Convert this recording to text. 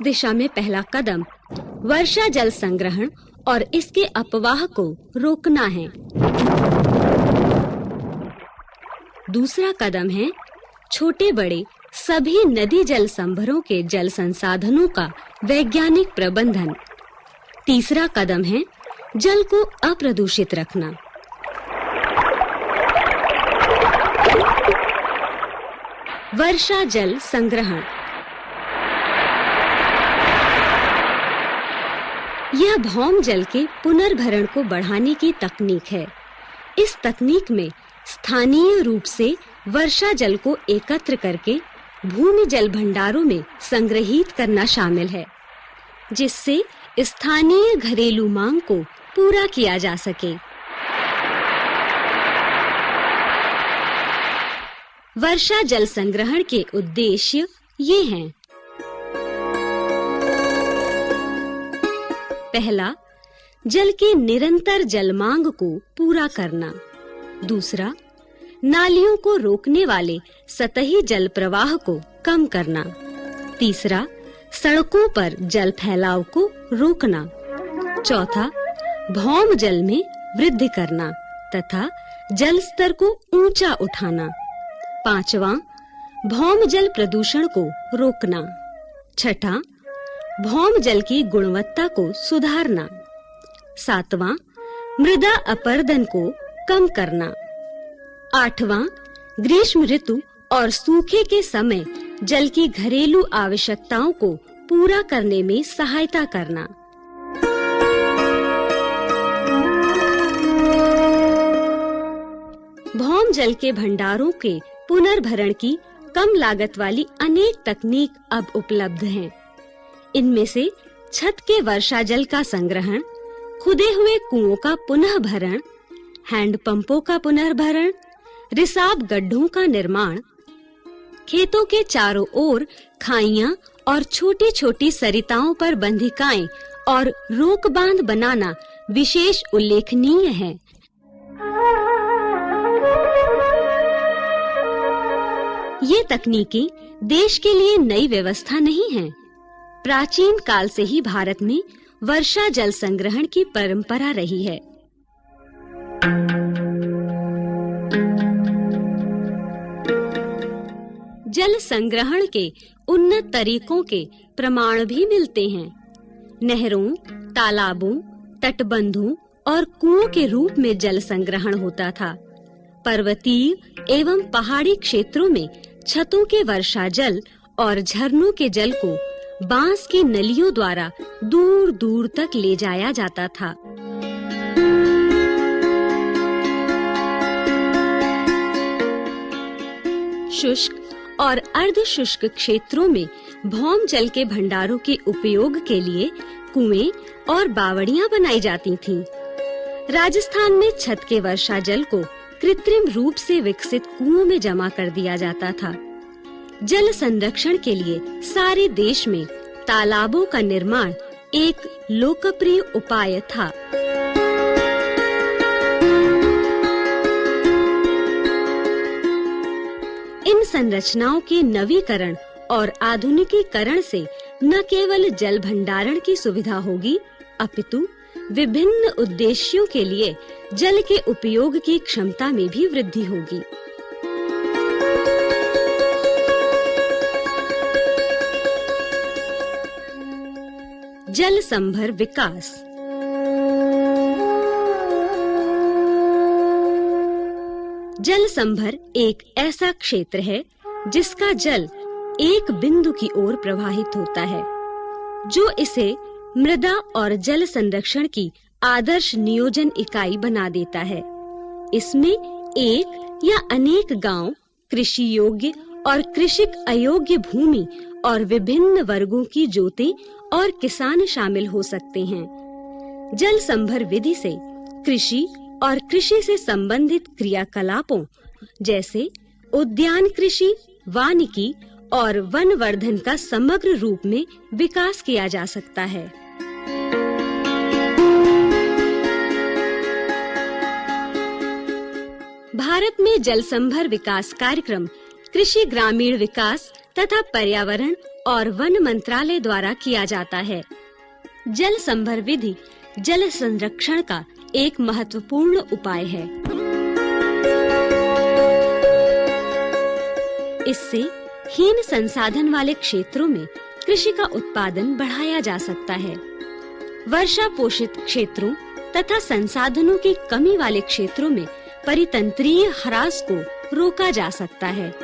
दिशा में पहला कदम वर्षा जल संग्रहण और इसके अपवाह को रोकना है। दूसरा कदम है छोटे बड़े सभी नदी जल संभरों के जल संसाधनों का वैज्ञानिक प्रबंधन। तीसरा कदम है जल को अप्रदूषित रखना। वर्षा जल संग्रहण यह भौम जल के पुनर्भरण को बढ़ाने की तकनीक है। इस तकनीक में स्थानीय रूप से वर्षा जल को एकत्र करके भूमि जल भंडारों में संग्रहित करना शामिल है, जिससे स्थानीय घरेलू मांग को पूरा किया जा सके। वर्षा जल संग्रहण के उद्देश्य ये हैं। पहला, जल की निरंतर जल मांग को पूरा करना। दूसरा, नालियों को रोकने वाले सतही जल प्रवाह को कम करना। तीसरा, सड़कों पर जल फैलाव को रोकना। चौथा, भौम जल में वृद्धि करना तथा जल स्तर को ऊंचा उठाना। पांचवां, भौम जल प्रदूषण को रोकना। छठा, भौम जल की गुणवत्ता को सुधारना। सातवां, मृदा अपरदन को कम करना। आठवां, ग्रीष्म ऋतु और सूखे के समय जल की घरेलू आवश्यकताओं को पूरा करने में सहायता करना। भौम जल के भंडारों के पुनर्भरण की कम लागत वाली अनेक तकनीक अब उपलब्ध हैं। इनमें से छत के वर्षा जल का संग्रहण, खुदे हुए कुओं का पुनः भरण, हैंड पंपों का पुनर्भरण, रिसाव गड्ढों का निर्माण, खेतों के चारों ओर खाइयां और छोटी-छोटी सरिताओं पर बंधिकाएं और रोक बांध बनाना विशेष उल्लेखनीय है। ये तकनीकें देश के लिए नई व्यवस्था नहीं हैं। प्राचीन काल से ही भारत में वर्षा जल संग्रहण की परंपरा रही है। जल संग्रहण के उन्नत तरीकों के प्रमाण भी मिलते हैं। नहरों, तालाबों, तटबंधों और कुओं के रूप में जल संग्रहण होता था। पर्वतीय एवं पहाड़ी क्षेत्रों में छतों के वर्षा जल और झरनों के जल को बांस की नलियों द्वारा दूर-दूर तक ले जाया जाता था। शुष्क और अर्ध शुष्क क्षेत्रों में भौम जल के भंडारों के उपयोग के लिए कुएं और बावड़ियां बनाई जाती थीं। राजस्थान में छत के वर्षा जल को कृत्रिम रूप से विकसित कुओं में जमा कर दिया जाता था। जल संरक्षण के लिए सारे देश में तालाबों का निर्माण एक लोकप्रिय उपाय था। इन संरचनाओं के नवीकरण और आधुनिकीकरण से न केवल जल भंडारण की सुविधा होगी, अपितु विभिन्न उद्देश्यों के लिए जल के उपयोग की क्षमता में भी वृद्धि होगी। जल संभर विकास। जल संभर एक ऐसा क्षेत्र है जिसका जल एक बिंदु की ओर प्रवाहित होता है, जो इसे मृदा और जल संरक्षण की आदर्श नियोजन इकाई बना देता है। इसमें एक या अनेक गांव, कृषि योग्य और कृषिक अयोग्य भूमि और विभिन्न वर्गों की जोतें और किसान शामिल हो सकते हैं। जल संभर विधि से कृषि और कृषि से संबंधित क्रियाकलापों जैसे उद्यान कृषि, वानिकी और वनवर्धन का समग्र रूप में विकास किया जा सकता है। भारत में जल संभर विकास कार्यक्रम कृषि, ग्रामीण विकास तथा पर्यावरण और वन मंत्रालय द्वारा किया जाता है। जल संभर विधि जल संरक्षण का एक महत्वपूर्ण उपाय है। इससे हीन संसाधन वाले क्षेत्रों में कृषि का उत्पादन बढ़ाया जा सकता है। वर्षा पोषित क्षेत्रों तथा संसाधनों की कमी वाले क्षेत्रों में परितंत्रीय ह्रास को रोका जा सकता है।